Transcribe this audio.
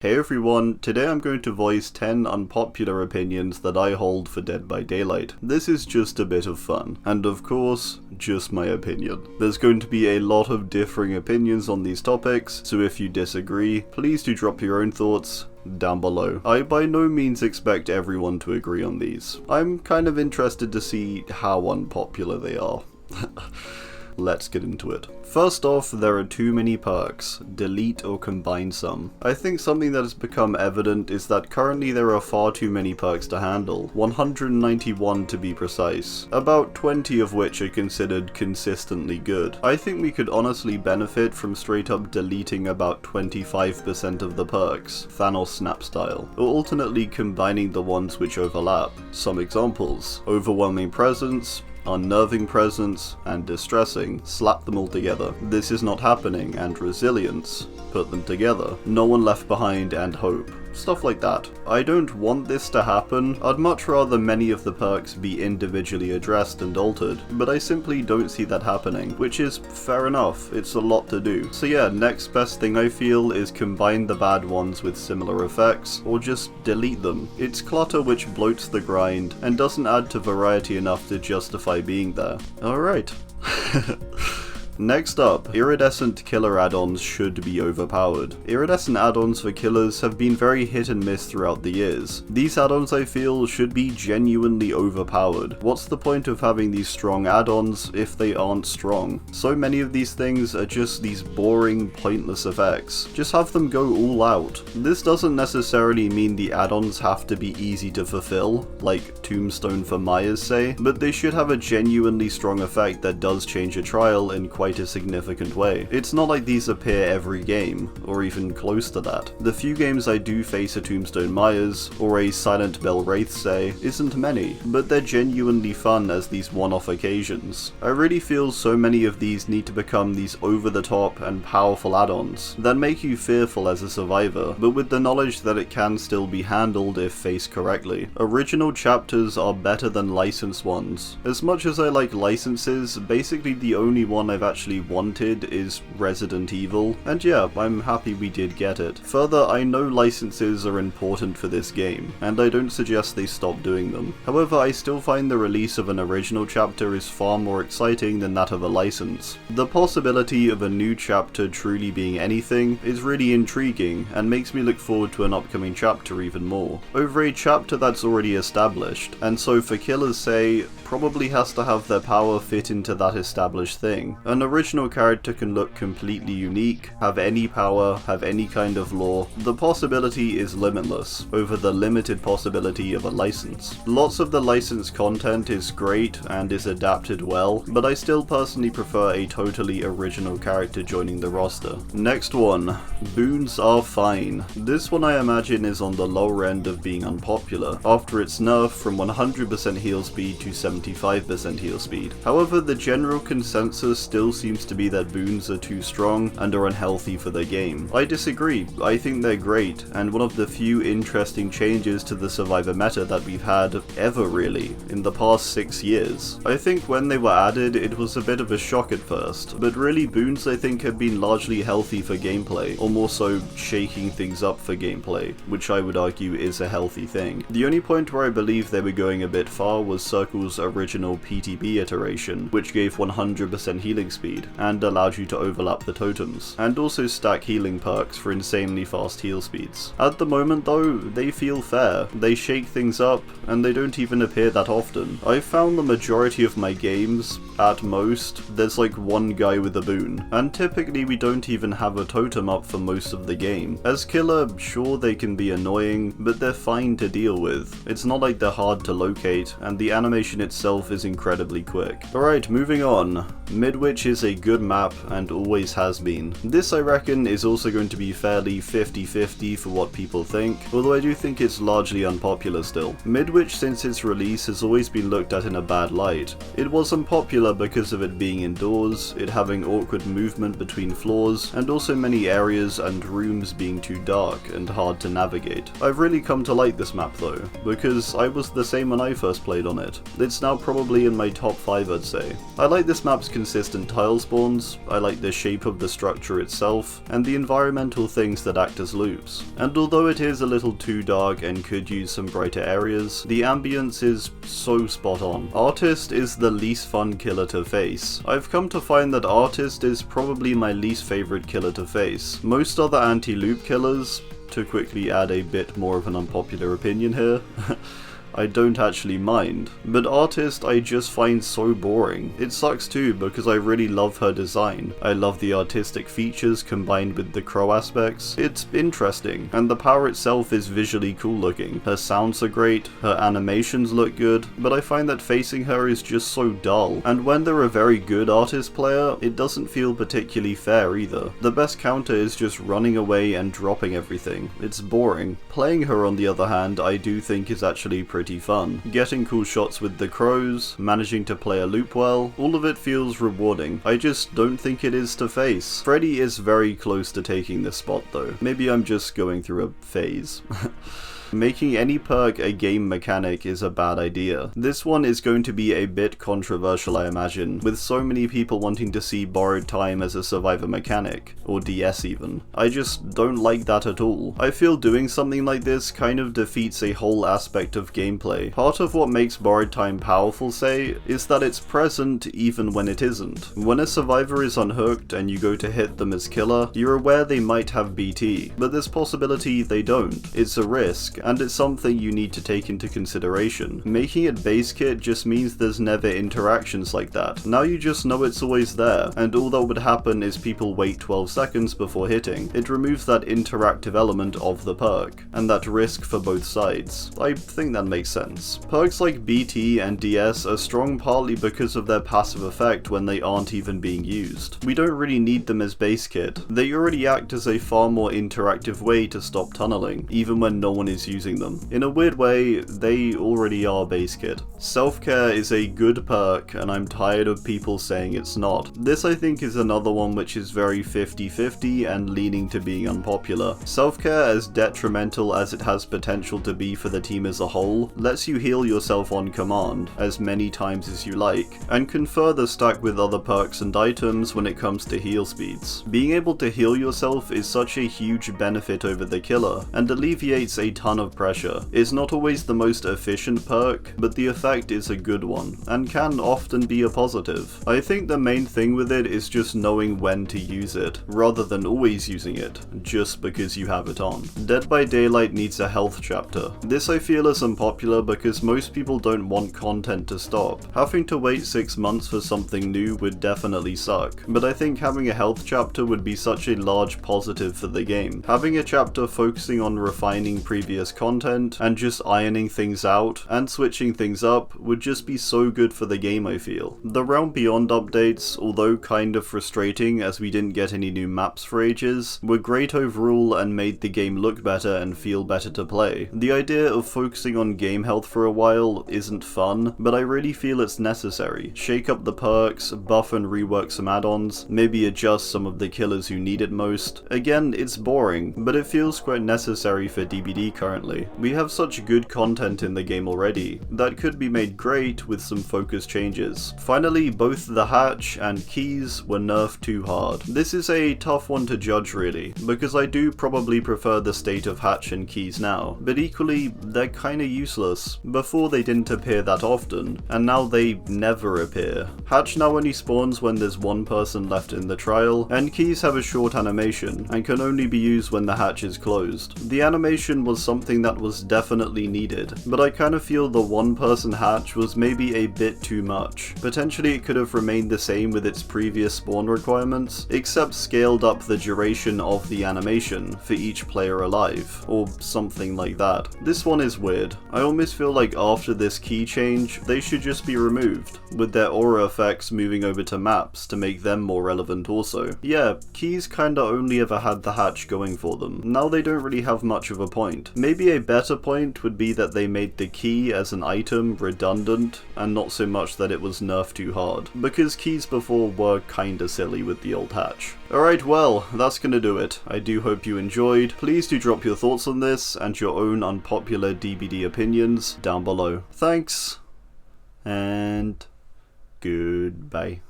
Hey everyone, today I'm going to voice 10 unpopular opinions that I hold for Dead by Daylight. This is just a bit of fun, and of course, just my opinion. There's going to be a lot of differing opinions on these topics, so if you disagree, please do drop your own thoughts down below. I by no means expect everyone to agree on these. I'm kind of interested to see how unpopular they are. Let's get into it. First off, there are too many perks. Delete or combine some. I think something that has become evident is that currently there are far too many perks to handle, 191 to be precise, about 20 of which are considered consistently good. I think we could honestly benefit from straight up deleting about 25% of the perks, Thanos snap style, or alternately combining the ones which overlap. Some examples: overwhelming presence, unnerving presence, and distressing. Slap them all together. This is not happening, and resilience. Put them together. No one left behind, and hope. Stuff like that. I don't want this to happen. I'd much rather many of the perks be individually addressed and altered, but I simply don't see that happening, which is fair enough. It's a lot to do. So yeah, next best thing I feel is combine the bad ones with similar effects, or just delete them. It's clutter which bloats the grind, and doesn't add to variety enough to justify being there. Alright. Next up, Iridescent killer add-ons should be overpowered. Iridescent add-ons for killers have been very hit and miss throughout the years. These add-ons, I feel, should be genuinely overpowered. What's the point of having these strong add-ons if they aren't strong? So many of these things are just these boring, pointless effects. Just have them go all out. This doesn't necessarily mean the add-ons have to be easy to fulfill, like Tombstone for Myers say, but they should have a genuinely strong effect that does change a trial in quite a significant way. It's not like these appear every game, or even close to that. The few games I do face a Tombstone Myers, or a Silent Bell Wraith say, isn't many, but they're genuinely fun as these one-off occasions. I really feel so many of these need to become these over-the-top and powerful add-ons that make you fearful as a survivor, but with the knowledge that it can still be handled if faced correctly. Original chapters are better than licensed ones. As much as I like licenses, basically the only one I've actually wanted is Resident Evil, and yeah, I'm happy we did get it. Further, I know licenses are important for this game, and I don't suggest they stop doing them. However, I still find the release of an original chapter is far more exciting than that of a license. The possibility of a new chapter truly being anything is really intriguing, and makes me look forward to an upcoming chapter even more, over a chapter that's already established, and so for killers say, probably has to have their power fit into that established thing. An original character can look completely unique, have any power, have any kind of lore. The possibility is limitless, over the limited possibility of a license. Lots of the licensed content is great and is adapted well, but I still personally prefer a totally original character joining the roster. Next one, Boons are fine. This one I imagine is on the lower end of being unpopular, after its nerf from 100% heal speed to 75% heal speed. However, the general consensus still seems to be that boons are too strong and are unhealthy for the game. I disagree. I think they're great, and one of the few interesting changes to the survivor meta that we've had ever really, in the past 6 years. I think when they were added, it was a bit of a shock at first, but really boons I think have been largely healthy for gameplay, or more so shaking things up for gameplay, which I would argue is a healthy thing. The only point where I believe they were going a bit far was Circle's original PTB iteration, which gave 100% healing speed, and allowed you to overlap the totems, and also stack healing perks for insanely fast heal speeds. At the moment though, they feel fair, they shake things up, and they don't even appear that often. I've found the majority of my games, at most, there's like one guy with a boon, and typically we don't even have a totem up for most of the game. As killer, sure they can be annoying, but they're fine to deal with. It's not like they're hard to locate, and the animation itself is incredibly quick. Alright, moving on. Midwich is a good map and always has been. This I reckon is also going to be fairly 50-50 for what people think, although I do think it's largely unpopular still. Midwich since its release has always been looked at in a bad light. It was unpopular unpopular because of it being indoors, it having awkward movement between floors, and also many areas and rooms being too dark and hard to navigate. I've really come to like this map though, because I was the same when I first played on it. It's now probably in my top 5, I'd say. I like this map's consistent tile spawns, I like the shape of the structure itself, and the environmental things that act as loops. And although it is a little too dark and could use some brighter areas, the ambience is so spot on. Artist is the least fun killer to face. I've come to find that Artist is probably my least favourite killer to face. Most other anti-loop killers, to quickly add a bit more of an unpopular opinion here, I don't actually mind, but Artist I just find so boring. It sucks too because I really love her design. I love the artistic features combined with the crow aspects. It's interesting, and the power itself is visually cool looking. Her sounds are great, her animations look good, but I find that facing her is just so dull, and when they're a very good Artist player, it doesn't feel particularly fair either. The best counter is just running away and dropping everything. It's boring. Playing her on the other hand I do think is actually pretty fun. Getting cool shots with the crows, managing to play a loop well, all of it feels rewarding. I just don't think it is to face. Freddy is very close to taking this spot though. Maybe I'm just going through a phase. Making any perk a game mechanic is a bad idea. This one is going to be a bit controversial, I imagine, with so many people wanting to see borrowed time as a survivor mechanic, or DS even. I just don't like that at all. I feel doing something like this kind of defeats a whole aspect of gameplay. Part of what makes borrowed time powerful, say, is that it's present even when it isn't. When a survivor is unhooked and you go to hit them as killer, you're aware they might have BT, but there's possibility they don't. It's a risk, and it's something you need to take into consideration. Making it base kit just means there's never interactions like that. Now you just know it's always there, and all that would happen is people wait 12 seconds before hitting. It removes that interactive element of the perk, and that risk for both sides. I think that makes sense. Perks like BT and DS are strong partly because of their passive effect when they aren't even being used. We don't really need them as base kit. They already act as a far more interactive way to stop tunneling, even when no one is using them. In a weird way, they already are base kit. Self-care is a good perk, and I'm tired of people saying it's not. This I think is another one which is very 50-50 and leaning to being unpopular. Self-care, as detrimental as it has potential to be for the team as a whole, lets you heal yourself on command as many times as you like, and can further stack with other perks and items when it comes to heal speeds. Being able to heal yourself is such a huge benefit over the killer, and alleviates a ton of pressure. It's not always the most efficient perk, but the effect is a good one, and can often be a positive. I think the main thing with it is just knowing when to use it, rather than always using it, just because you have it on. Dead by Daylight needs a health chapter. This I feel is unpopular because most people don't want content to stop. Having to wait 6 months for something new would definitely suck, but I think having a health chapter would be such a large positive for the game. Having a chapter focusing on refining previous content and just ironing things out and switching things up would just be so good for the game, I feel. The Realm Beyond updates, although kind of frustrating as we didn't get any new maps for ages, were great overall and made the game look better and feel better to play. The idea of focusing on game health for a while isn't fun, but I really feel it's necessary. Shake up the perks, buff and rework some add-ons, maybe adjust some of the killers who need it most. Again, it's boring, but it feels quite necessary for DBD currently. We have such good content in the game already that could be made great with some focus changes. Finally, both the hatch and keys were nerfed too hard. This is a tough one to judge really, because I do probably prefer the state of hatch and keys now, but equally they're kinda useless. Before they didn't appear that often, and now they never appear. Hatch now only spawns when there's one person left in the trial, and keys have a short animation and can only be used when the hatch is closed. The animation was something that was definitely needed, but I kind of feel the one person hatch was maybe a bit too much. Potentially it could have remained the same with its previous spawn requirements, except scaled up the duration of the animation for each player alive, or something like that. This one is weird. I almost feel like after this key change, they should just be removed, with their aura effects moving over to maps to make them more relevant also. Yeah, keys kinda only ever had the hatch going for them. Now they don't really have much of a point. Maybe a better point would be that they made the key as an item redundant, and not so much that it was nerfed too hard, because keys before were kinda silly with the old hatch. Alright, well, that's gonna do it. I do hope you enjoyed. Please do drop your thoughts on this and your own unpopular DBD opinions down below. Thanks, and goodbye.